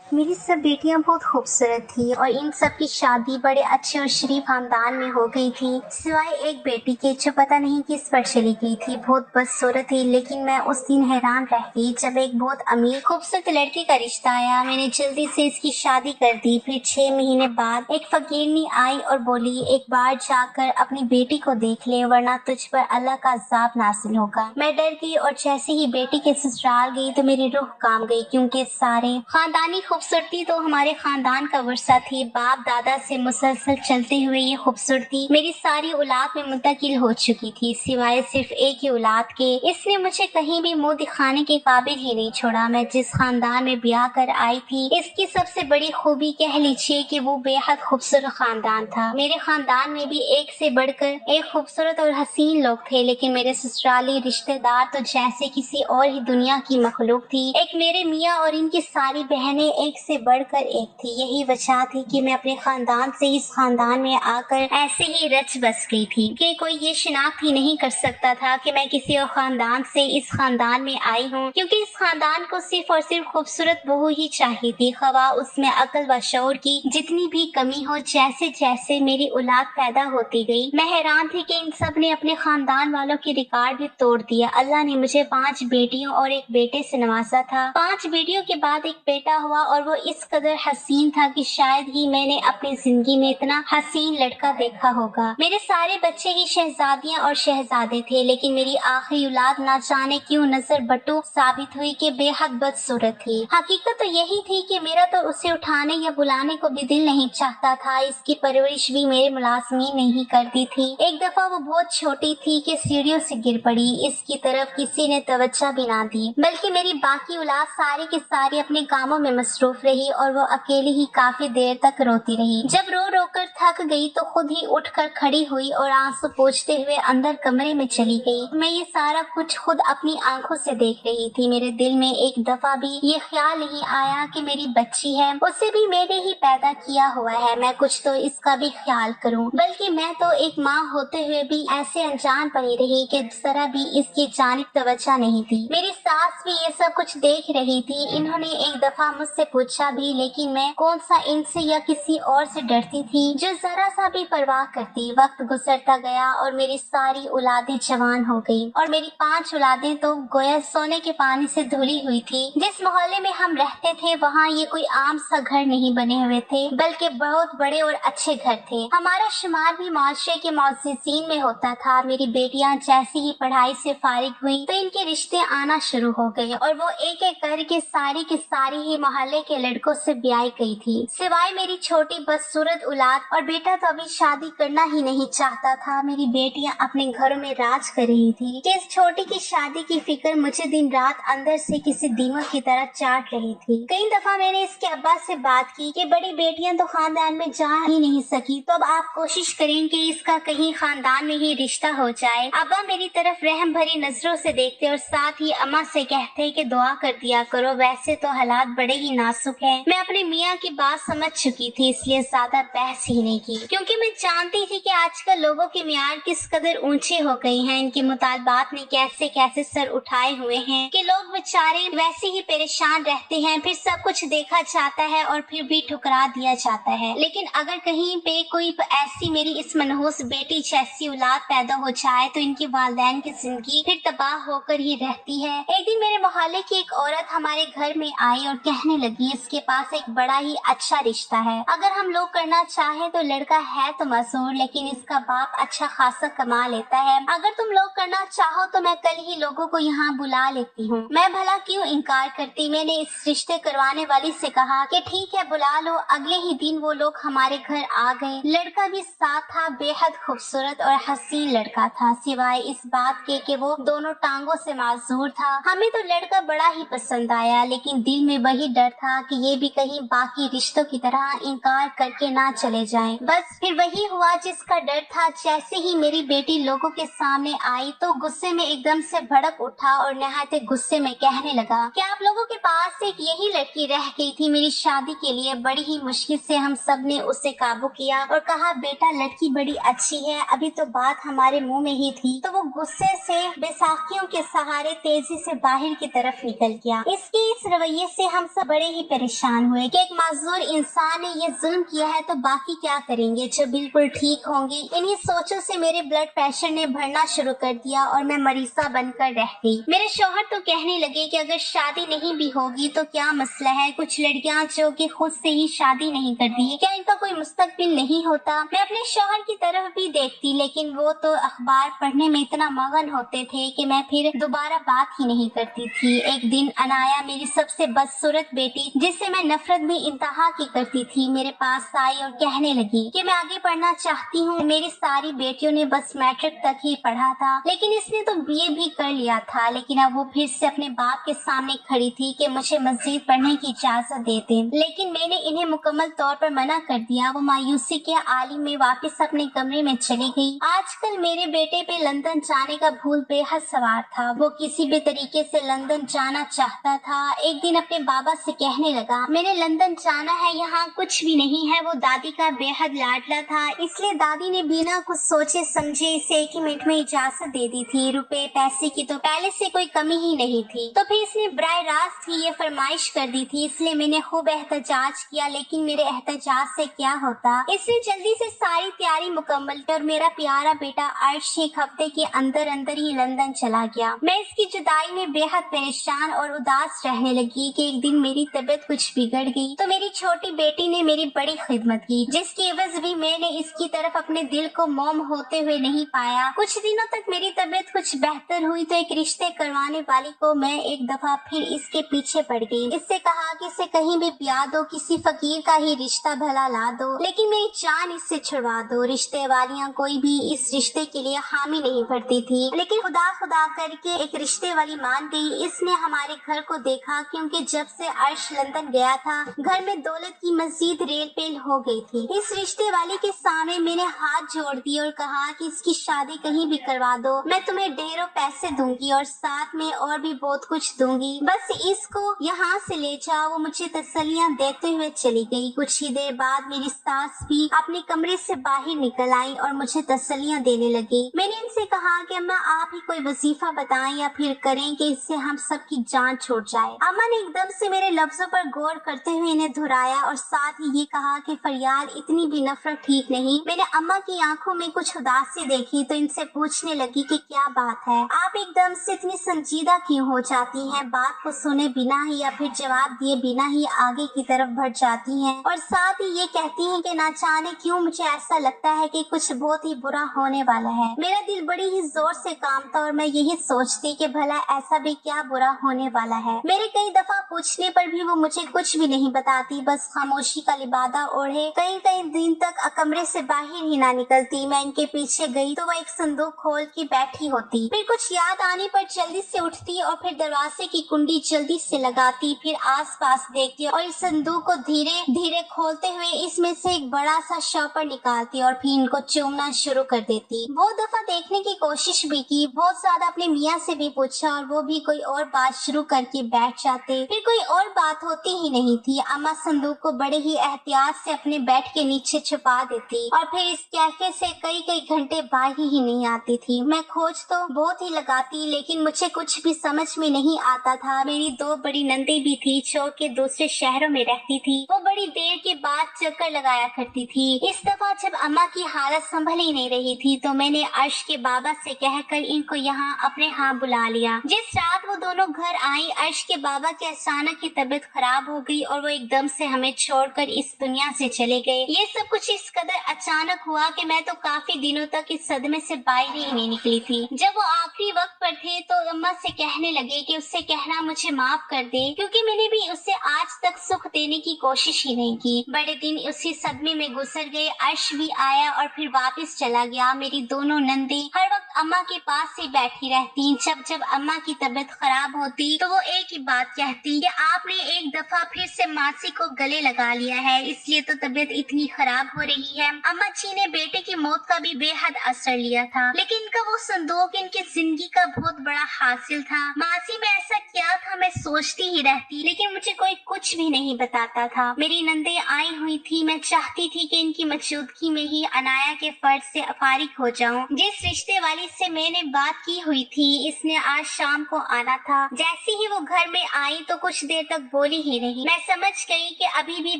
मेरी सब बेटियां बहुत खूबसूरत थी और इन सब की शादी बड़े अच्छे और शरीफ खानदान में हो गई थी, सिवाय एक बेटी के जो पता नहीं किस पर चली गई थी। बहुत बदसूरत थी, लेकिन मैं उस दिन हैरान रह गई जब एक बहुत अमीर खूबसूरत लड़के का रिश्ता आया। मैंने जल्दी से इसकी शादी कर दी। फिर 6 महीने बाद एक फकीरनी आई और बोली, एक बार जाकर अपनी बेटी को देख ले, वरना तुझ पर अल्लाह का अज़ाब नाज़िल होगा। मैं डर गई और जैसे ही बेटी के ससुराल गई तो मेरी रूह कांप गई, क्योंकि सारे खानदानी खूबसूरती तो हमारे खानदान का वर्षा थी। बाप दादा से मुसलसल चलते हुए ये खूबसूरती मेरी सारी औलाद में मुंतकिल हो चुकी थी, सिवाय सिर्फ एक ही औलाद के। इसने मुझे कहीं भी मुंह दिखाने के काबिल ही नहीं छोड़ा। मैं जिस खानदान में ब्याह कर आई थी, इसकी सबसे बड़ी खूबी कह लीजिए कि वो बेहद खूबसूरत खानदान था। मेरे खानदान में भी एक से बढ़कर एक खूबसूरत और हसीन लोग थे, लेकिन मेरे ससुराली रिश्तेदार तो जैसे किसी और ही दुनिया की मखलूक थी। एक मेरे मियाँ और इनकी सारी बहनें एक से बढ़कर एक थी। यही वजह थी कि मैं अपने खानदान से इस खानदान में आकर ऐसे ही रच बस गई थी कि कोई ये शिनाख्त ही नहीं कर सकता था कि मैं किसी और खानदान से इस खानदान में आई हूँ, क्योंकि इस खानदान को सिर्फ और सिर्फ खूबसूरत बहू ही चाहिए थी, खवा उसमें अकल व शऊर की जितनी भी कमी हो। जैसे जैसे मेरी औलाद पैदा होती गई, मैं हैरान थी कि इन सब ने अपने खानदान वालों के रिकॉर्ड भी तोड़ दिया। अल्लाह ने मुझे 5 बेटियों और एक बेटे से नवाजा था। 5 बेटियों के बाद एक बेटा हुआ और वो इस कदर हसीन था कि शायद ही मैंने अपनी जिंदगी में इतना हसीन लड़का देखा होगा। मेरे सारे बच्चे ही शहजादियां और शहजादे थे, लेकिन मेरी आखिरी औलाद ना जाने क्यों नजर बट्टू साबित हुई कि बेहद बदसूरत थी। हकीकत तो यही थी कि मेरा तो उसे उठाने या बुलाने को भी दिल नहीं चाहता था। इसकी परवरिश भी मेरे मुलाजमीन नहीं करती थी। एक दफा वो बहुत छोटी थी कि सीढ़ियों से गिर पड़ी। इसकी तरफ किसी ने तवज्जो भी ना दी, बल्कि मेरी बाकी औलाद सारी की सारी अपने कामों में मसरूफ रही और वो अकेली ही काफी देर तक रोती रही। जब रो रो कर थक गई तो खुद ही उठकर खड़ी हुई और आंसू पोंछते हुए अंदर कमरे में चली गई। मैं ये सारा कुछ खुद अपनी आंखों से देख रही थी। मेरे दिल में एक दफा भी ये ख्याल नहीं आया कि मेरी बच्ची है, उसे भी मैंने ही पैदा किया हुआ है, मैं कुछ तो इसका भी ख्याल करूं। बल्कि मैं तो एक माँ होते हुए भी ऐसे अनजान बनी रही कि जरा भी इसकी जानिब तवज्जो नहीं थी। मेरी सास भी ये सब कुछ देख रही थी। इन्होंने एक दफा मुझसे पूछा भी, लेकिन मैं कौन सा इनसे या किसी और से डरती थी जो जरा सा भी परवाह करती। वक्त गुजरता गया और मेरी सारी औलादें जवान हो गई और मेरी 5 औलादें तो गोया सोने के पानी से धुली हुई थी। जिस मोहल्ले में हम रहते थे वहाँ ये कोई आम सा घर नहीं बने हुए थे, बल्कि बहुत बड़े और अच्छे घर थे। हमारा शुमार भी माशरे के मुअज़्ज़िज़ीन में होता था। मेरी बेटियां जैसी ही पढ़ाई से फारिग हुई तो इनके रिश्ते आना शुरू हो गए और वो एक एक करके सारी की सारी ही मोहल्ले के लड़कों से ब्याही गई थी, सिवाय मेरी छोटी बदसूरत औलाद। और बेटा तो अभी शादी करना ही नहीं चाहता था। मेरी बेटियां अपने घरों में राज कर रही थी कि इस छोटी की शादी की फिक्र मुझे दिन रात अंदर से किसी दीमक की तरह चाट रही थी। कई दफा मैंने इसके अब्बा से बात की कि बड़ी बेटियां तो खानदान में जा ही नहीं सकी, तो अब आप कोशिश करें कि इसका कहीं खानदान में ही रिश्ता हो जाए। अब्बा मेरी तरफ रहम भरी नजरों से देखते और साथ ही अम्मा से कहते कि दुआ कर दिया करो, वैसे तो हालात बड़े ही नाजुक हैं। मैं अपने मियाँ की बात समझ चुकी थी, इसलिए ज्यादा बहस ही नहीं की, क्योंकि मैं जानती थी कि आजकल लोगों के मियार किस कदर ऊंचे हो गए हैं। इनके मुतालबात ने कैसे कैसे सर उठाए हुए हैं कि लोग बेचारे वैसे ही परेशान रहते हैं। फिर सब कुछ देखा जाता है और फिर भी ठुकरा दिया जाता है। लेकिन अगर कहीं पे कोई ऐसी मेरी इस मनहूस बेटी जैसी औलाद पैदा हो जाए तो इनके वालिदैन की जिंदगी फिर तबाह होकर ही रहती है। एक दिन मेरे मोहल्ले की एक औरत हमारे घर में आई और कहने लगी, इसके पास एक बड़ा ही अच्छा रिश्ता है, अगर हम लोग करना चाहे तो। लड़का है तो मशहूर, लेकिन इसका बाप अच्छा खासा कमा लेता है। अगर तुम लोग करना चाहो तो मैं कल ही लोगों को यहाँ बुला लेती हूँ। मैं भला क्यों इनकार करती। मैंने इस रिश्ते करवाने वाली से कहा कि ठीक है, बुला लो। अगले ही दिन वो लोग हमारे घर आ गए। लड़का भी साथ था, बेहद खूबसूरत और हसीन लड़का था, सिवाय इस बात के कि वो दोनों टांगों से माजूर था। हमें तो लड़का बड़ा ही पसंद आया, लेकिन दिल में वही डर था कि ये भी कहीं बाकी रिश्तों की तरह इनकार करके ना चले जाएं। बस फिर वही हुआ जिसका डर था। जैसे ही मेरी बेटी लोगों के सामने आई तो गुस्से में एकदम से भड़क उठा और नहाते गुस्से में कहने लगा कि आप लोगों के पास एक यही लड़की रह गई थी मेरी शादी के लिए। बड़ी ही मुश्किल से हम सब ने उसे काबू किया और कहा, बेटा लड़की बड़ी अच्छी है, अभी तो बात हमारे मुंह में ही थी। तो वो गुस्से से बैसाखियों के सहारे तेजी से बाहर की तरफ निकल गया। इसके इस रवैये से हम सब बड़े ही परेशान हुए कि एक माजूर इंसान ने ये जुल्म किया है तो बाकी क्या करेंगे जो बिल्कुल ठीक होंगे। इन्हीं सोचों से मेरे ब्लड प्रेशर ने बढ़ना शुरू कर दिया और मैं मरीजा बनकर रह गई। मेरे शौहर तो कहने लगे कि अगर शादी नहीं भी होगी तो क्या मसला है, कुछ लड़कियां जो कि खुद से ही शादी नहीं करती, क्या इनका कोई मुस्तकबिल नहीं होता। मैं अपने शौहर की तरफ भी देखती लेकिन वो तो अखबार पढ़ने में इतना मगन होते थे कि मैं फिर दोबारा बात ही नहीं करती थी। एक दिन अनाया, मेरी सबसे बदसूरत बेटी जिससे मैं नफरत भी इंतहा की करती थी, मेरे पास आई और कहने लगी कि मैं आगे पढ़ना चाहती हूँ। मेरी सारी बेटियों ने बस मैट्रिक तक ही पढ़ा था लेकिन इसने तो बीए भी कर लिया था। लेकिन अब वो फिर से अपने बाप के सामने खड़ी थी कि मुझे मजीद पढ़ने की इजाजत दे दें, लेकिन मैंने इन्हें मुकम्मल तौर पर मना कर दिया। वो मायूसी के आलिम में वापस अपने कमरे में चली गई। आजकल मेरे बेटे पे लंदन जाने का भूल बेहद सवार था। वो किसी भी तरीके से लंदन जाना चाहता था। एक दिन अपने बाबा से कहने लगा, मैंने लंदन जाना है, यहाँ कुछ भी नहीं है। वो दादी का बेहद लाडला था, इसलिए दादी ने बिना कुछ सोचे समझे इसे एक ही मिनट में इजाजत दे दी थी। रुपए पैसे की तो पहले से कोई कमी ही नहीं थी, तो फिर इसने बराह रास्त ही ये फरमाइश कर दी थी। इसलिए मैंने खूब एहतजाज किया, लेकिन मेरे एहतजाज से क्या होता। इसने जल्दी से सारी तैयारी मुकम्मल की और मेरा प्यारा बेटा अर्श एक हफ्ते के अंदर अंदर ही लंदन चला गया। मैं इसकी जुदाई में बेहद परेशान और उदास रहने लगी कि एक दिन मेरी तबीयत कुछ बिगड़ गई तो मेरी छोटी बेटी ने मेरी बड़ी खिदमत की, जिसकी एवज भी मैंने इसकी तरफ अपने दिल को मोम होते हुए नहीं पाया। कुछ दिनों तक मेरी तबीयत कुछ बेहतर हुई तो एक रिश्ते करवाने वाली को मैं एक दफा फिर इसके पीछे पड़ गई। इससे कहा कि इसे कहीं भी ब्याह दो, किसी फकीर का ही रिश्ता भला ला दो, लेकिन मेरी जान इससे छुड़वा दो। रिश्ते वालियाँ कोई भी इस रिश्ते के लिए हामी नहीं भरती थी, लेकिन खुदा खुदा करके एक रिश्ते वाली मान गई। इसने हमारे घर को देखा, क्योंकि जब से अर्श लंदन गया था घर में दौलत की मजीद रेल पेल हो गई थी। इस रिश्ते वाले के सामने मैंने हाथ जोड़ दिए और कहा कि इसकी शादी कहीं भी करवा दो, मैं तुम्हें ढेरों पैसे दूंगी और साथ में और भी बहुत कुछ दूंगी, बस इसको यहाँ से ले जाओ। वो मुझे तसल्लियाँ देते हुए चली गई। कुछ ही देर बाद मेरी सास भी अपने कमरे से बाहर निकल आई और मुझे तसल्लियाँ देने लगी। मैंने इनसे कहा कि अम्मा आप ही कोई वजीफा बताएं या फिर करें कि इससे हम सबकी जान छूट जाए। अम्मा ने एकदम से मेरे लफ्जों पर गौर करते हुए इन्हें दोहराया और साथ ही ये कहा कि फरियाद इतनी भी नफरत ठीक नहीं। मैंने अम्मा की आंखों में कुछ उदासी देखी तो इनसे पूछने लगी कि क्या बात है, आप एकदम से इतनी संजीदा क्यों हो जाती हैं, बात को सुने बिना ही या फिर जवाब दिए बिना ही आगे की तरफ बढ़ जाती हैं और साथ ही ये कहती हैं कि ना जाने क्यों मुझे ऐसा लगता है कि कुछ बहुत ही बुरा होने वाला है। मेरा दिल बड़ी ही जोर से कांपता और मैं यही सोचती कि भला ऐसा भी क्या बुरा होने वाला है। मेरे कई दफा पूछने पर भी वो मुझे कुछ भी नहीं बताती, बस खामोशी का लिबादा ओढ़े कई कई दिन तक कमरे से बाहर ही ना निकलती। मैं इनके पीछे गई तो वो एक संदूक खोल के बैठी होती, फिर कुछ याद आने पर जल्दी से उठती और फिर दरवाजे की कुंडी जल्दी से लगाती, फिर आस पास देखती और इस संदूक को धीरे धीरे खोलते हुए इसमें से एक बड़ा सा शॉपर निकालती और फिर इनको चूमना शुरू कर देती। बहुत दफा देखने की कोशिश भी की, बहुत ज्यादा अपने मियाँ से भी पूछा और वो भी कोई और बात शुरू करके बैठ जाते, फिर कोई और बात होती ही नहीं थी। अम्मा संदूक को बड़े ही एहतियात से अपने बेड के नीचे छुपा देती और फिर इस कैफे से कई कई घंटे बाहर ही नहीं आती थी। मैं खोज तो बहुत ही लगाती लेकिन मुझे कुछ भी समझ में नहीं आता था। मेरी दो बड़ी नंदी भी थी जो कि दूसरे शहरों में रहती थी, वो बड़ी देर के बाद चक्कर लगाया करती थी। इस दफा जब अम्मा की हालत संभल ही नहीं रही थी तो मैंने अर्श के बाबा से कहकर इनको यहाँ अपने यहाँ बुला लिया। जिस रात वो दोनों घर आई, अर्श के बाबा की अचानक की तबीयत खराब हो गई और वो एकदम से हमें छोड़कर इस दुनिया से चले गए। ये सब कुछ इस कदर अचानक हुआ कि मैं तो काफी दिनों तक इस सदमे से बाहर ही नहीं निकली थी। जब वो आखिरी वक्त पर थे तो अम्मा से कहने लगे कि उससे कहना मुझे माफ कर दे, क्योंकि मैंने भी उससे आज तक सुख देने की कोशिश ही नहीं की। बड़े दिन उसी सदमे में गुजर गए। अर्श भी आया और फिर वापस चला गया। मेरी दोनों नंदी हर वक्त अम्मा के पास ही बैठी रहती। जब जब अम्मा की तबीयत खराब होती तो वो एक ही बात कहती कि आपने एक दफा फिर से मासी को गले लगा लिया है, इसलिए तो तबीयत इतनी खराब हो रही है। अम्मा जी ने बेटे की मौत का भी बेहद असर लिया था, लेकिन इनका वो संदूक इनकी जिंदगी का बहुत बड़ा हासिल था। मासी में ऐसा क्या था मैं सोचती ही रहती, लेकिन मुझे कोई कुछ भी नहीं बताता था। मेरी नंदे आई हुई थी, मैं चाहती थी कि इनकी मौजूदगी में ही अनाया के फर्ज से फारिग हो जाऊं। जिस रिश्ते वाली से मैंने बात की हुई थी इसने आज शाम को आना था। जैसे ही वो घर में आई तो कुछ देर तक बोली बोली ही नहीं। मैं समझ गई कि अभी भी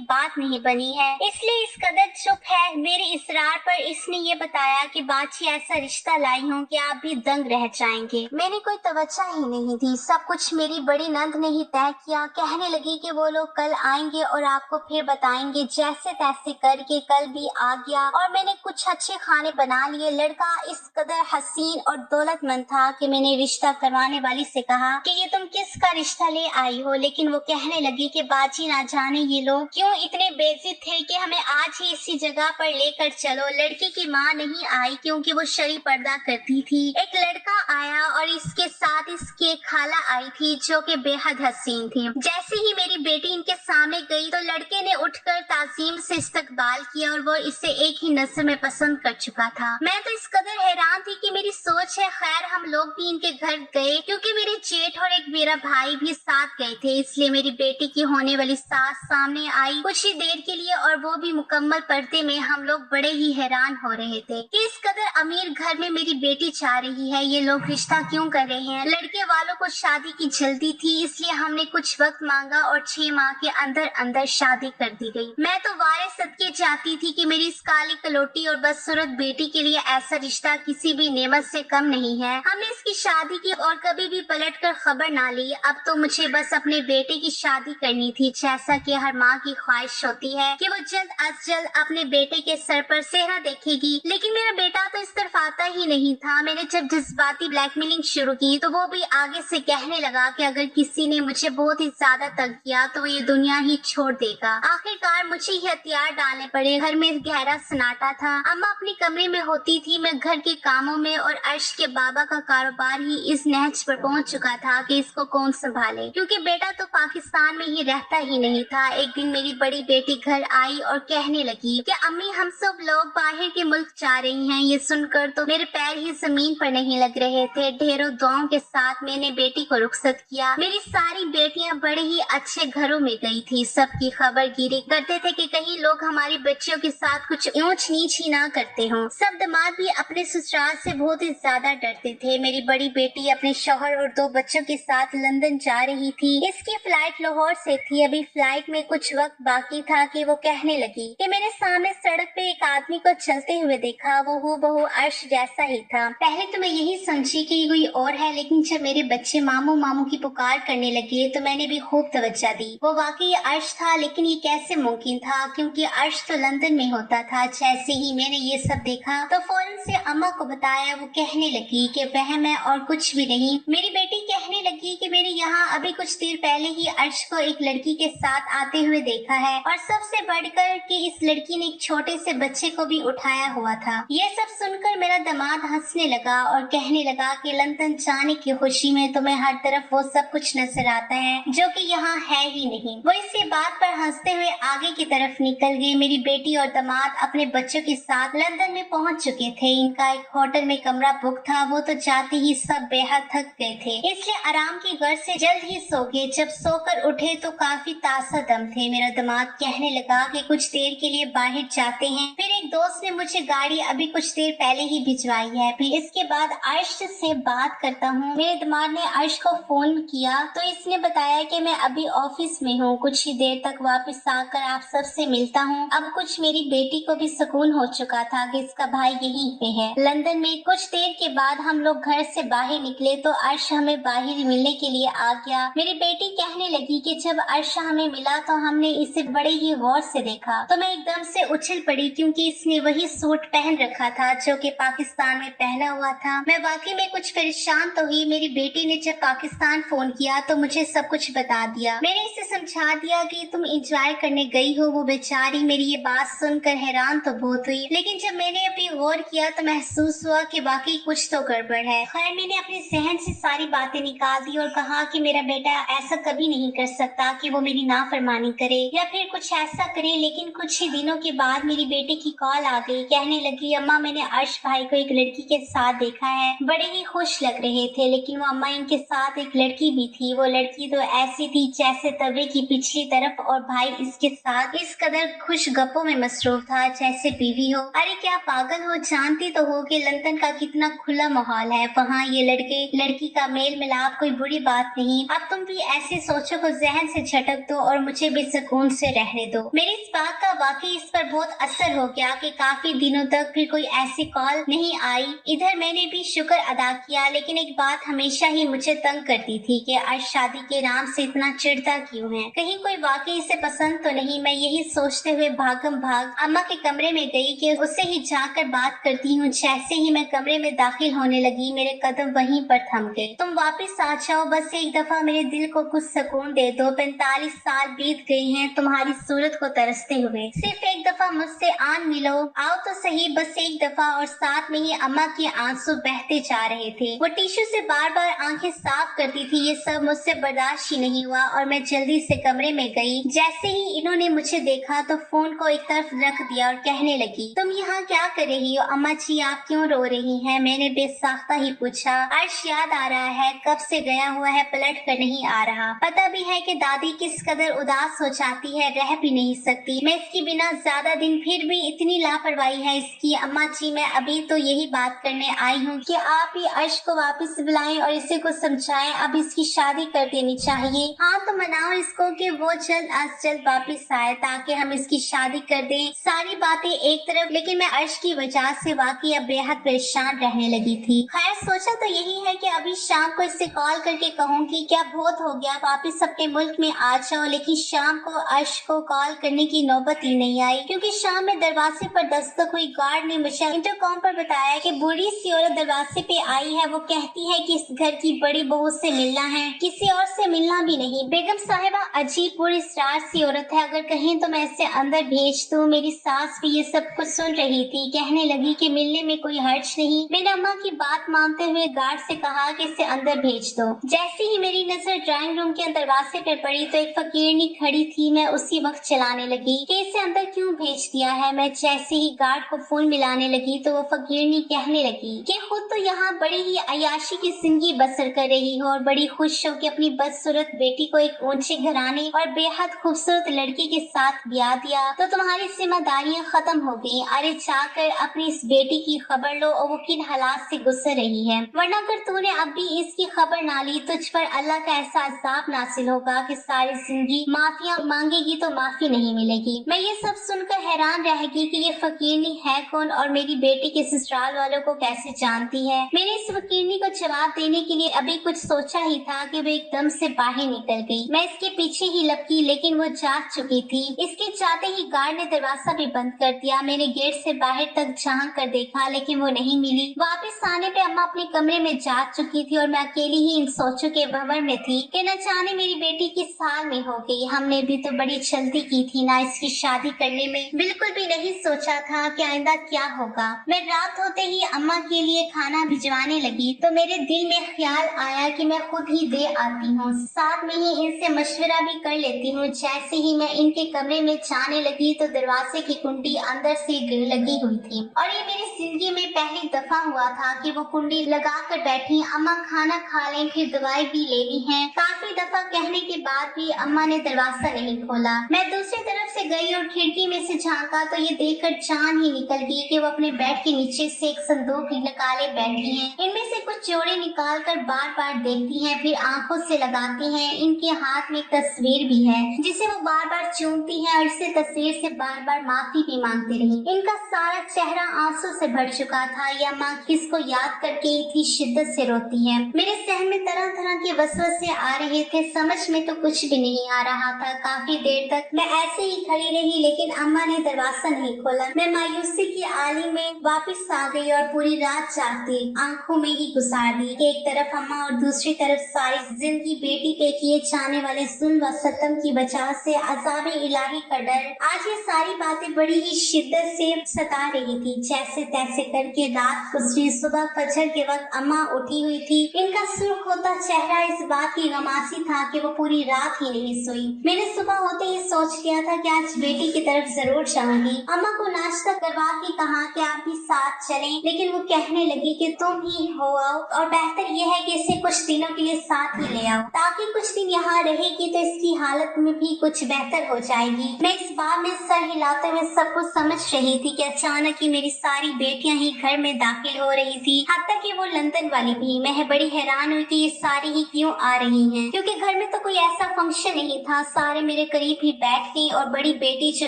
बात नहीं बनी है, इसलिए इस कदर चुप है। मेरे इसरार पर इसने ये बताया कि बाची ऐसा रिश्ता लाई हूँ कि आप भी दंग रह जाएंगे। मैंने कोई तवज्जो ही नहीं दी। सब कुछ मेरी बड़ी नंद ने ही तय किया। कहने लगी कि वो लोग कल आएंगे और आपको फिर बताएंगे। जैसे तैसे करके कल भी आ गया और मैंने कुछ अच्छे खाने बना लिए। लड़का इस कदर हसीन और दौलतमंद था कि मैंने रिश्ता करवाने वाली से कहा कि ये तुम किसका रिश्ता ले आई हो, लेकिन वो कहने लगी कि बाजी ना जाने ये लोग क्यों इतने बेइज्जत थे कि हमें आज ही इसी जगह पर लेकर चलो। लड़की की माँ नहीं आई क्योंकि वो शरी पर्दा करती थी। एक लड़का आया और इसके साथ इसकी एक खाला आई थी जो कि बेहद हसीन थी। जैसे ही मेरी बेटी इनके सामने गई तो लड़के ने उठकर ताजीम से इस्तकबाल किया और वो इसे एक ही नजर में पसंद कर चुका था। मैं तो इस कदर हैरान थी कि मेरी सोच है। खैर हम लोग भी इनके घर गए क्योंकि मेरे जेठ और एक मेरा भाई भी साथ गए थे, इसलिए मेरी बेटी की होने वाली सास सामने आई कुछ ही देर के लिए और वो भी मुकम्मल पर्दे में। हम लोग बड़े ही हैरान हो रहे थे कि इस कदर अमीर घर में मेरी बेटी जा रही है, ये लोग रिश्ता क्यों कर रहे हैं। लड़के वालों को शादी की जल्दी थी, इसलिए हमने कुछ वक्त मांगा और 6 माह के अंदर अंदर शादी कर दी गई। मैं तो वारे सदके जाती थी कि मेरी इस काली कलोटी और बदसूरत बेटी के लिए ऐसा रिश्ता किसी भी नेमत से कम नहीं है। हमने इसकी शादी की और कभी भी पलट कर खबर ना ली। अब तो मुझे बस अपने बेटे की शादी करनी थी, जैसा कि हर माँ की ख्वाहिश होती है कि वो जल्द अज जल्द अपने बेटे के सर पर सेहरा देखेगी। लेकिन मेरा बेटा तो इस तरफ आता ही नहीं था। मैंने जब जज्बाती ब्लैकमेलिंग शुरू की तो वो भी आगे से कहने लगा कि अगर किसी ने मुझे बहुत ही ज्यादा तंग किया तो वो ये दुनिया ही छोड़ देगा। आखिरकार मुझे ही हथियार डालने पड़े। घर में गहरा सन्नाटा था। अम्मा अपनी कमरे में होती थी, मैं घर के कामों में, और अर्श के बाबा का कारोबार ही इस नहज पर पहुंच चुका था कि इसको कौन संभाले, क्योंकि बेटा तो पाकिस्तान में ही रहता ही नहीं था। एक दिन मेरी बड़ी बेटी घर आई और कहने लगी कि अम्मी हम सब लोग बाहर के मुल्क जा रही हैं। ये सुनकर तो मेरे पैर ही जमीन पर नहीं लग रहे थे। ढेरों दुआओं के साथ मैंने बेटी को रुखसत किया। मेरी सारी बेटियां बड़े ही अच्छे घरों में गई थी। सबकी खबर गिरी करते थे कि कहीं लोग हमारी बच्चियों के साथ कुछ ऊंच नीच ही ना करते हों। सब दामाद भी अपने ससुराल से बहुत ही ज्यादा डरते थे। मेरी बड़ी बेटी अपने शौहर और 2 बच्चों के साथ लंदन जा रही थी। इसकी फ्लाइट लाहौर से थी। अभी फ्लाइट में कुछ वक्त बाकी था कि वो कहने लगी कि मेरे सामने सड़क पे एक आदमी को चलते हुए देखा। वो हूबहू अर्श जैसा ही था। पहले तो मैं यही समझी कि कोई और है, लेकिन जब मेरे बच्चे मामू मामू की पुकार करने लगे तो मैंने भी खूब तवज्जो दी। वो वाकई अर्श था, लेकिन ये कैसे मुमकिन था क्योंकि अर्श तो लंदन में होता था। जैसे ही मैंने ये सब देखा तो फौरन से अम्मा को बताया। वो कहने लगी कि वहम है और कुछ भी नहीं। मेरी बेटी कहने लगी कि मेरे यहाँ अभी कुछ देर पहले ही अर्श को एक लड़की के साथ आते हुए देखा है, और सबसे बढ़कर कि इस लड़की ने एक छोटे से बच्चे को भी उठाया हुआ था। ये सब सुनकर मेरा दामाद हंसने लगा और कहने लगा कि लंदन जाने की खुशी में तुम्हें हर तरफ वो सब कुछ नजर आता है जो कि यहाँ है ही नहीं। वो इसी बात पर हंसते हुए आगे की तरफ निकल गए। मेरी बेटी और दामाद अपने बच्चों के साथ लंदन में पहुंच चुके थे। इनका एक होटल में कमरा बुक था। वो तो जाते ही सब बेहद थक गए थे, इसलिए आराम की गर्ज से जल्द ही सो गए। जब सोकर उठे तो काफी ताजा दम थे। मेरा दामाद कहने लगा कि कुछ देर के लिए बाहर जाते हैं। फिर एक दोस्त ने मुझे गाड़ी अभी कुछ देर पहले ही भिजवाई है, फिर इसके बाद अर्श से बात करता हूँ। मेरे दामाद ने अर्श को फोन किया तो इसने बताया कि मैं अभी ऑफिस में हूँ, कुछ ही देर तक वापस आकर आप सबसे मिलता हूँ। अब कुछ मेरी बेटी को भी सुकून हो चुका था कि इसका भाई यहीं पे है लंदन में। कुछ देर के बाद हम लोग घर से बाहर निकले तो अर्श हमें बाहर मिलने के लिए आ गया। मेरी बेटी कहने लगी कि जब अर्श हमें मिला तो हमने इसे बड़े ही गौर से देखा तो मैं एकदम से उछल पड़ी क्योंकि इसने वही सूट पहन रखा था जो कि पाकिस्तान में पहना हुआ था। मैं वाकई में कुछ परेशान तो हुई। मेरी बेटी ने जब पाकिस्तान फोन किया तो मुझे सब कुछ बता दिया। मैंने इसे समझा दिया कि तुम एंजॉय करने गई हो। वो बेचारी मेरी ये बात सुनकर हैरान तो बहुत हुई, लेकिन जब मैंने अभी गौर किया तो महसूस हुआ कि वाकई कुछ तो गड़बड़ है। खैर मैंने अपने जहन से सारी बातें निकाल दी और कहा कि मेरा बेटा ऐसा कभी नहीं कर सकता कि वो मेरी नाफरमानी करे या फिर कुछ ऐसा करे। लेकिन कुछ ही दिनों के बाद मेरी बेटी की कॉल आ गई। कहने लगी अम्मा मैंने अर्श भाई को एक लड़की के साथ देखा है, बड़े ही खुश लग रहे थे। लेकिन वो अम्मा इनके साथ एक लड़की भी थी। वो लड़की तो ऐसी थी जैसे तवे की पिछली तरफ और भाई इसके साथ इस कदर खुश गप्पों में मसरूफ था जैसे बीवी हो। अरे क्या पागल हो, जानती तो हो कि लंदन का कितना खुला माहौल है। वहाँ ये लड़के लड़की का मेल मिलाप कोई बुरी बात नहीं। अब तुम भी ऐसे सोचो को जहन से झटक दो और मुझे भी सुकून से रहने दो। मेरी इस बात का वाकई इस पर बहुत असर हो गया कि काफी दिनों तक फिर कोई ऐसी कॉल नहीं आई। इधर मैंने भी शुक्र अदा किया, लेकिन एक बात हमेशा ही मुझे तंग करती थी कि आज शादी के नाम से इतना चिढ़ता क्यों है, कहीं कोई वाकई इसे पसंद तो नहीं। मैं यही सोचते हुए भागम भाग अम्मा के कमरे में गई कि उससे ही जाकर बात करती हूँ। जैसे ही मैं कमरे में दाखिल होने लगी मेरे कदम वहीं पर थम गए। तुम वापस आ जाओ, बस एक दफा मेरे दिल को कुछ सुकून दे दो। 45 साल बीत गए हैं तुम्हारी सूरत को तरसते हुए, सिर्फ एक दफा मुझसे आन मिलो, आओ तो सही, बस एक दफा। और साथ में ही अम्मा के आंसू बहते जा रहे थे। वो टिश्यू से बार बार आंखें साफ करती थी। ये सब मुझसे बर्दाश्त ही नहीं हुआ और मैं जल्दी से कमरे में गई। जैसे ही इन्होंने मुझे देखा तो फोन को एक तरफ रख दिया और कहने लगी, तुम यहाँ क्या कर रही हो? अम्मा जी आप क्यों रो रही हैं? मैंने बेसाख्ता ही पूछा। अर्श याद आ रहा है, कब से गया हुआ है, पलट कर नहीं आ रहा। पता भी है कि दादी किस कदर उदास हो जाती है, रह भी नहीं सकती मैं इसके बिना ज्यादा दिन, फिर भी इतनी लापरवाही है इसकी। अम्मा जी मैं अभी तो यही बात करने आई हूँ कि आप ही अर्श को वापस बुलाएं और इसे को समझाएं अब इसकी शादी कर देनी चाहिए। हाँ तो मनाओ इसको कि वो जल्द अज जल्द वापस आए ताकि हम इसकी शादी कर दें। सारी बातें एक तरफ, लेकिन मैं अर्श की वजह से वाकई अब बेहद परेशान रहने लगी थी। खैर सोचा तो यही है कि अभी शाम को इससे कॉल करके कहूँगी क्या बहुत हो गया, वापस अपने मुल्क में आ जाओ। लेकिन शाम को अर्श को कॉल करने की नौबत ही नहीं आई, क्योंकि शाम में दरवाजे पर दस्तक हुई। गार्ड ने मुझे इंटरकॉम पर बताया कि बूढ़ी सी औरत दरवाजे पे आई है। वो कहती है कि इस घर की बड़ी बहू से मिलना है, किसी और से मिलना भी नहीं। बेगम साहिबा अजीब पूरी स्टार सी औरत है, अगर कहें तो मैं इसे अंदर भेज दूं। मेरी सास भी ये सब कुछ सुन रही थी, कहने लगी कि मिलने में कोई हर्ज नहीं। मैंने अम्मा की बात मानते हुए गार्ड से कहा कि इसे अंदर भेज दो। जैसे ही मेरी नजर ड्राइंग रूम के दरवाजे पर पड़ी तो एक फकीरनी खड़ी थी। मैं उसी वक्त चलाने लगी कि इसे अंदर क्यों भेज दिया है। मैं जैसे ही गार्ड को फोन मिलाने लगी तो वो फकीरनी कहने लगी कि खुद तो यहाँ बड़ी ही अयाशी की जिंदगी बसर कर रही हो और बड़ी खुश हो कि अपनी बदसूरत बेटी को एक ऊंचे घराने और बेहद खूबसूरत लड़की के साथ ब्याह दिया तो तुम्हारी जिम्मेदारियां खत्म हो गई। अरे जाकर अपनी इस बेटी की खबर लो और वो किन हालात से गुजर रही है, वरना अगर तूने अब भी इसकी खबर ना ली तुझ पर अल्लाह का ऐसा अज़ाब नासिल होगा कि सारी जिंदगी माफिया मांगेगी तो माफी नहीं मिलेगी। मैं ये सब सुनकर हैरान रह गई कि ये फकीरनी है कौन और मेरी बेटी के ससुराल वालों को कैसे जानती है। मैंने इस फकीरनी को जवाब देने के लिए अभी कुछ सोचा ही था कि वो एकदम से बाहर निकल गई। मैं इसके पीछे ही लपकी, लेकिन वो जाग चुकी थी। इसके जाते ही गार्ड ने दरवाजा भी बंद कर दिया। मैंने गेट से बाहर तक झांक कर देखा, लेकिन वो नहीं मिली। वापस आने पे अम्मा अपने कमरे में जाग चुकी थी और मैं अकेली ही इन सोचों के भंवर में थी कि न जाने मेरी बेटी किस साल में हो गई। हमने भी तो बड़ी जल्दी की थी ना इसकी शादी करने में, बिल्कुल भी नहीं सोचा था कि आइंदा क्या होगा। मैं रात होते ही अम्मा के लिए खाना भिजवाने लगी तो मेरे दिल में ख्याल आया कि मैं खुद ही दे आती हूँ, साथ में ही इनसे मशवरा भी कर लेती हूँ। जैसे ही मैं इनके कमरे में जाने लगी तो दरवाजे की कुंडी अंदर से लगी हुई थी और ये मेरी जिंदगी में पहली दफा हुआ था कि वो कुंडी लगा कर बैठी। अम्मा खाना खा लें फिर दवाई भी लेनी है। काफी दफा कहने के बाद भी अम्मा ने दरवाजा नहीं खोला। मैं दूसरी तरफ से गई और खिड़की में से झांका तो ये देखकर जान ही निकल गई कि वो अपने बेड के नीचे से एक संदूक निकाले बैठी हैं। इनमें से कुछ जोड़े निकाल कर बार बार देखती हैं, फिर आंखों से लगाती हैं। इनके हाथ में एक तस्वीर भी है जिसे वो बार बार चूमती हैं और इसे तस्वीर से बार बार माफी भी मांगती रही। इनका सारा चेहरा आंसू से भर चुका था। यह माँ किसको याद करके इतनी शिद्दत से रोती है। मेरे सहन में तरह तरह के वसवसे आ रहे थे, समझ में तो कुछ भी नहीं आ रहा था। काफी देर तक मैं ऐसे ही खड़ी रही, लेकिन अम्मा ने दरवाजा नहीं खोला। मैं मायूसी की आली में वापस आ गई और पूरी रात जागती आंखों में ही गुजार दी। एक तरफ अम्मा और दूसरी तरफ सारी जिंदगी बेटी पे किए जाने वाले जुल्म व सितम की वजह से अज़ाब इलाही का डर। आज ये सारी बातें बड़ी ही शिद्दत से सता रही थी। जैसे तैसे करके रात गुजरी। सुबह फजर के वक्त अम्मा उठी हुई थी। इनका सुर्ख होता चेहरा इस बात की नमासी था कि वो पूरी रात ही नहीं सोई। मैंने सुबह होते ही सोच लिया था कि आज आज बेटी की तरफ जरूर जाऊंगी। अम्मा को नाश्ता करवा के कहा कि आप भी साथ चलें, लेकिन वो कहने लगी कि तुम ही हो आओ और बेहतर ये है कि इसे कुछ दिनों के लिए साथ ही ले आओ, ताकि कुछ दिन यहाँ रहेगी तो इसकी हालत में भी कुछ बेहतर हो जाएगी। मैं इस बात में सर हिलाते हुए सब कुछ समझ रही थी कि अचानक ही मेरी सारी बेटियां ही घर में दाखिल हो रही थी, हत्ता कि वो लंदन वाली भी। मैं बड़ी हैरान हुई कि ये सारी ही क्यों आ रही हैं, क्योंकि घर में तो कोई ऐसा फंक्शन नहीं था। सारे मेरे करीब ही बैठ गई और बड़ी बेटी जो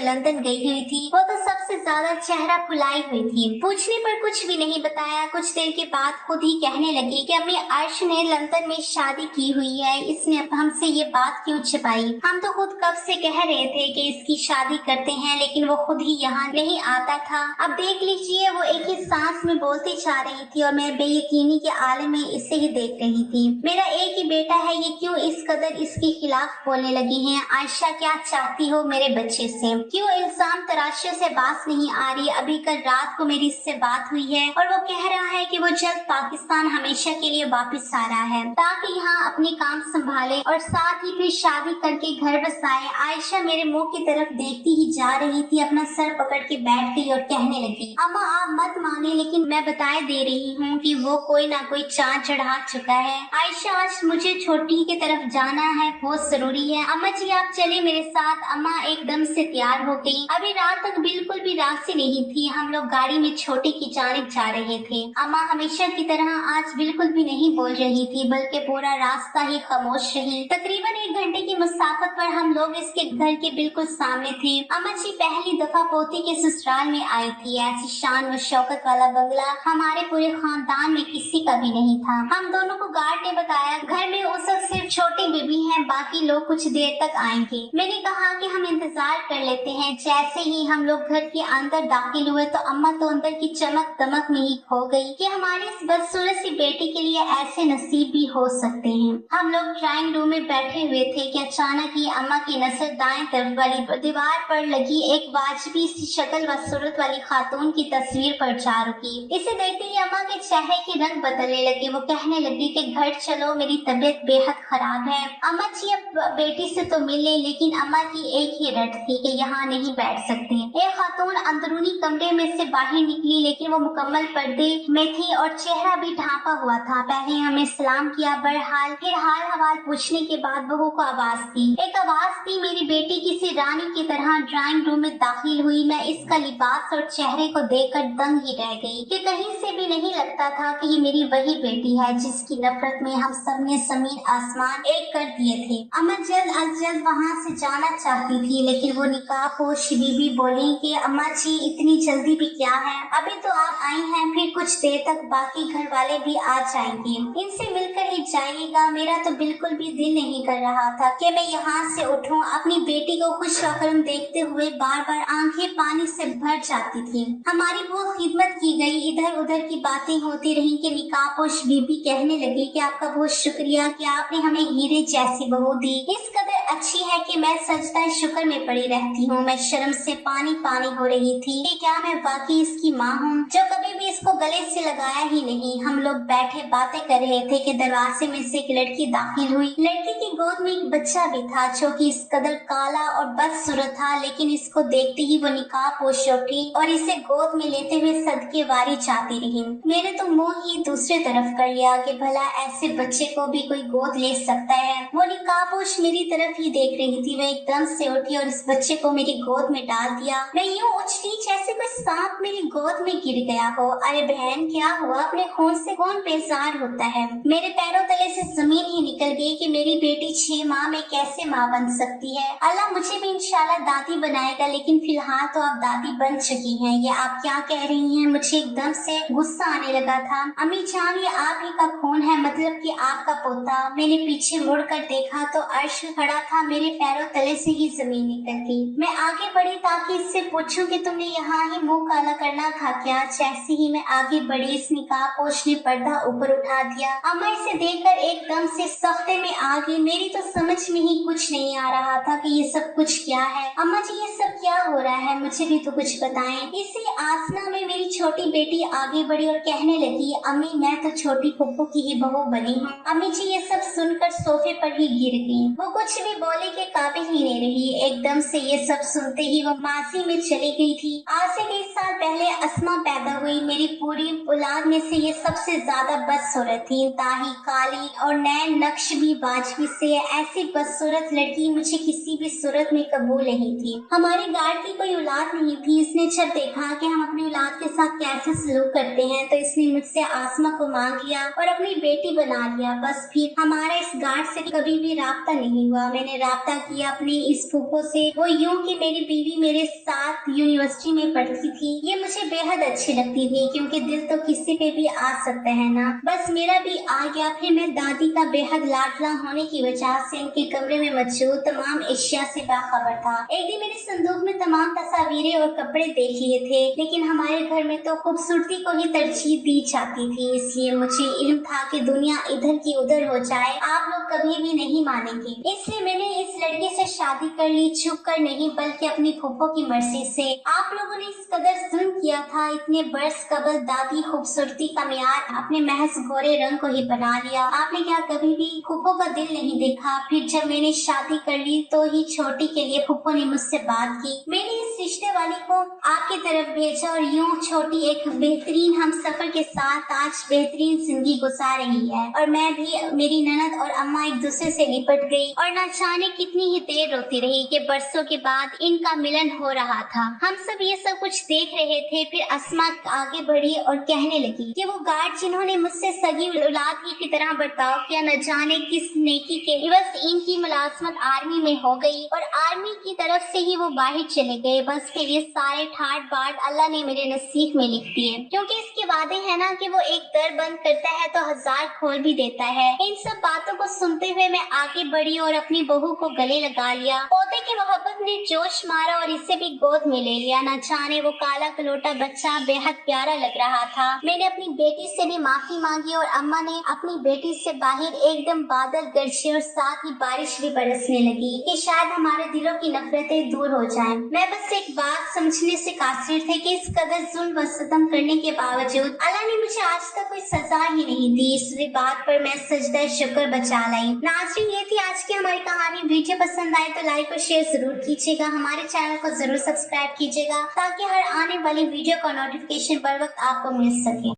लंदन गई हुई थी वो तो सबसे ज्यादा चेहरा फुलाई हुई थी। पूछने पर कुछ भी नहीं बताया। कुछ देर के बाद खुद ही कहने लगी कि अम्मी अर्श ने लंदन में शादी की हुई है, इसने हमसे ये बात क्यों छिपाई। हम तो खुद कब से कह रहे थे कि इसकी शादी करते हैं, लेकिन वो खुद ही यहाँ नहीं आता था। अब देख लीजिए, वो एक ही सांस में बोलती जा रही थी और मैं बेयकीनी के आलम में इसे ही देख रही थी। मेरा एक ही बेटा है, ये क्यों इस कदर इसके खिलाफ बोलने लगी हैं। आयशा, क्या चाहती हो मेरे बच्चे से? क्यों इल्जाम तराशियों से बात नहीं आ रही? अभी कल रात को मेरी इससे बात हुई है और वो कह रहा है कि वो जल्द पाकिस्तान हमेशा के लिए वापस आ रहा है, ताकि यहाँ अपने काम संभाले और साथ ही फिर शादी करके घर बसाए। आयशा मेरे मुंह की तरफ देखती ही जा रही थी, अपना सर पकड़ के बैठ गई और कहने लगी, अम्मा आप मत माने, लेकिन मैं बताए दे रही हूँ कि वो कोई ना कोई चाँद चढ़ा चुका है। आयशा, आज मुझे छोटी की तरफ जाना है, बहुत जरूरी है। अम्मा जी आप चले मेरे साथ। अम्मा एकदम से तैयार हो गई। अभी रात तक बिल्कुल भी रास्ते नहीं थी। हम लोग गाड़ी में छोटी की जानिब जा रहे थे। अम्मा हमेशा की तरह आज बिल्कुल भी नहीं बोल रही थी, बल्कि पूरा रास्ता ही खामोश रही। तकरीबन 1 घंटे की मुसाफत पर हम लोग इसके घर के बिल्कुल सामने थे। अम्मा जी पहली दफा पोती के ससुराल में आई थी। ऐसी शान व शौकत वाला बंगला हमारे पूरे खानदान में किसी का भी नहीं था। हम दोनों को गार्ड ने बताया घर में उस वक्त सिर्फ छोटी बीबी है, बाकी लोग कुछ देर तक आएंगे। मैंने कहा कि हम इंतजार कर लेते हैं। जैसे ही हम लोग घर के अंदर दाखिल हुए तो अम्मा तो अंदर की चमक दमक में ही खो गई कि हमारी इस बदसूरत सी बेटी के लिए ऐसे नसीब भी हो सकते हैं। हम लोग ड्राइंग रूम में बैठे हुए थे कि अचानक ही अम्मा की नजर दाएं तरफ वाली दीवार पर लगी एक वाजबी सी शक्ल व सूरत वाली खातून की तस्वीर पर जा रुकी। इसे देखते ही अम्मा के चेहरे के रंग बदलने लगे। वो कहने लगी कि घर चलो, मेरी तबीयत बेहद खराब है। अम्मा जी अब बेटी से तो मिले, लेकिन अम्मा की एक ही रट थी कि यहाँ नहीं बैठ सकते। एक खातून अंदरूनी कमरे में से बाहर निकली, लेकिन वो मुकम्मल पर्दे में थी और चेहरा भी ढांपा हुआ था। पहले हमें सलाम किया, बहरहाल फिर हाल हवाल पूछने के बाद बहू को आवाज दी। एक आवाज थी। मेरी बेटी किसी रानी की तरह ड्राइंग रूम में दाखिल हुई। मैं इसका लिबास और चेहरे को देखकर दंग ही रह गई कि कहीं से भी नहीं लगता था कि ये मेरी वही बेटी है जिसकी नफरत में हम सब ने जमीन आसमान एक कर दिए थे। अम्मा जल्द अज जल्द वहाँ से जाना चाहती थी, लेकिन वो निकाहपोश बीबी बोली कि अम्मा जी इतनी जल्दी भी क्या है, अभी तो आप आई हैं, फिर कुछ देर तक बाकी घर वाले भी आ जाएंगे, इनसे मिलकर ही जाइएगा। मेरा तो बिल्कुल भी दिल नहीं कर रहा था कि मैं यहाँ से उठूं। अपनी बेटी को खुश रकम देखते हुए बार बार आंखें पानी से भर जाती थी। हमारी बहुत खिदमत की गई, इधर उधर की बातें होती रही कि निकाहपोश बीबी कहने लगी कि आपका बहुत शुक्रिया कि आपने हमें हीरे जैसी बहू दी। इस कदर अच्छी है कि मैं सजदा शुक्र में पड़ी रहती हूँ। मैं शर्म से पानी पानी हो रही थी कि क्या मैं वाकई इसकी माँ हूँ जो कभी भी इसको गले से लगाया ही नहीं। हम लोग बैठे बातें कर रहे थे कि दरवाजे में से एक लड़की दाखिल हुई। लड़की की गोद में एक बच्चा भी था जो कि इस कदर काला और बदसूरत था, लेकिन इसको देखते ही वो निकाहपोश उठी और इसे गोद में लेते हुए सदके वारी जाती रही। मैंने तो मुंह ही दूसरी तरफ कर लिया कि भला ऐसे बच्चे को भी कोई गोद ले सकता है। वो निकाहपोश मेरी तरफ ही देख रही थी। मैं एकदम से उठी और इस बच्चे को मेरी गोद में डाल दिया। मैं यूँ उछली जैसे कोई सांप मेरी गोद में गिर गया हो। अरे बहन क्या हुआ? अपने खून से कौन बेजार होता है? मेरे पैरों तले से जमीन ही निकल गई कि मेरी बेटी 6 माह में कैसे माँ बन सकती है। अल्लाह मुझे भी इंशाल्लाह दादी बनाएगा, लेकिन फिलहाल तो आप दादी बन चुकी हैं। ये आप क्या कह रही हैं? मुझे एकदम से गुस्सा आने लगा था। अम्मी जान, ये आप ही का खून है, मतलब कि आपका पोता। मैंने पीछे मुड़कर देखा तो अर्श खड़ा था। मेरे पैरों तले से ही जमीन निकल गई। मैं आगे बढ़ी ताकि इससे पूछूं कि तुमने यहाँ ही मुंह काला करना था क्या? जैसे ही मैं आगे बढ़ी, इस निकाहपोश ने पर्दा ऊपर उठा दिया। अम्मा इसे देखकर एकदम से सख्ते में आ गई। मेरी तो समझ में ही कुछ नहीं आ रहा था कि ये सब कुछ क्या है। अम्मा जी ये सब क्या हो रहा है, मुझे भी तो कुछ बताएं। इसी आसना में मेरी छोटी बेटी आगे बढ़ी और कहने लगी, अम्मी मैं तो छोटी फुप्पो की ही बहू बनी हूँ। अम्मी जी ये सब सुनकर सोफे पर ही गिर गई। वो कुछ भी बोले के काबिल ही नहीं रही। एकदम से ये सब सुनते ही वो मासी में चली गई थी। आज से कई साल पहले अस्मा पैदा हुई। मेरी पूरी औलाद में से ये सबसे ज्यादा बदसूरत थी। ताही काली और नैन नक्श भी वाजबी से ऐसी बदसूरत लड़की मुझे किसी भी सूरत में कबूल नहीं थी। हमारे गार्ड की कोई औलाद नहीं थी। इसने जब देखा कि हम अपनी औलाद के साथ कैसे सलूक करते हैं तो इसने मुझसे आसमा को मांग लिया और अपनी बेटी बना लिया। बस फिर हमारा इस गार्ड से कभी भी राब्ता नहीं हुआ। मैंने राब्ता किया अपनी इस फूफो से। वो यूं कि मेरी बीवी मेरे साथ यूनिवर्सिटी में पढ़ती थी। ये मुझे बेहद अच्छी लगती थी क्योंकि दिल तो किसी पे भी आ सकता है ना। बस मेरा भी आ गया। फिर मैं दादी का बेहद लाडला होने की वजह से इनके कमरे में मौजूद तमाम एशिया से बाखबर था। एक दिन मेरे संदूक में तमाम तस्वीरें और कपड़े देख लिए थे, लेकिन हमारे घर में तो खूबसूरती को ही तरजीह दी जाती थी। इसलिए मुझे इल्म था कि दुनिया इधर की उधर हो जाए, आप लोग कभी भी नहीं मानेंगे। इसलिए मैंने इस लड़के से शादी कर ली, छुप कर नहीं बल्कि अपनी फूफो की मर्जी से। आप लोगों ने इस कदर जुल्म किया था। इतने बरस कबल दादी खूबसूरती का मियार अपने महज गोरे रंग को ही बना लिया। आपने क्या कभी भी फूफो का दिल नहीं देखा? फिर जब मैंने शादी कर ली तो ही छोटी के लिए फूफो ने मुझसे बात की। मैंने इस रिश्ते वाली को आपकी तरफ भेजा और यूं छोटी एक बेहतरीन हम सफर के साथ आज बेहतरीन जिंदगी गुजार रही है। और मैं भी, मेरी ननद और अम्मा एक दूसरे से लिपट गई और न जाने कितनी ही देर रोती रही कि बरसों के बाद इनका मिलन हो रहा था। हम सब ये सब कुछ देख रहे थे। फिर अस्मा आगे बढ़ी और कहने लगी कि वो गार्ड जिन्होंने मुझसे सगी औलाद की तरह बर्ताव किया, न जाने किस नेकी के बस इनकी मुलाजमत आर्मी में हो गई और आर्मी की तरफ से ही वो बाहर चले गए। बस फिर ये सारे ठाट बाट अल्लाह ने मेरे नसीब में लिख दिए, क्योंकि इसके वादे है ना कि वो एक दर बंद करता है तो हजार खोल भी देता है। इन सब बातों को सुनते हुए मैं आगे बढ़ी और अपनी बहू को गले लगा लिया। पौधे की मोहब्बत ने जोश मारा और इसे भी गोद में ले लिया। न जाने वो काला कलोटा बच्चा बेहद प्यारा लग रहा था। मैंने अपनी बेटी से भी माफी मांगी और अम्मा ने अपनी बेटी से बाहर एकदम बादल गरजे और साथ ही बारिश भी बरसने लगी कि शायद हमारे दिलों की नफरतें दूर हो जाएं। मैं बस एक बात समझने से कासिर थे कि इस कदर जुल्म व सितम करने के बावजूद अल्लाह ने मुझे आज तक कोई सजा ही नहीं दी। इस बात पर मैं सजदा शुक्र बचा लाई। नाज़रीन, ये थी आज की हमारी कहानी। वीडियो पसंद आए तो लाइक और शेयर जरूर कीजिएगा। हमारे चैनल को जरूर सब्सक्राइब कीजिएगा ताकि हर आने वाली वीडियो का नोटिफिकेशन बर वक्त आपको मिल सके।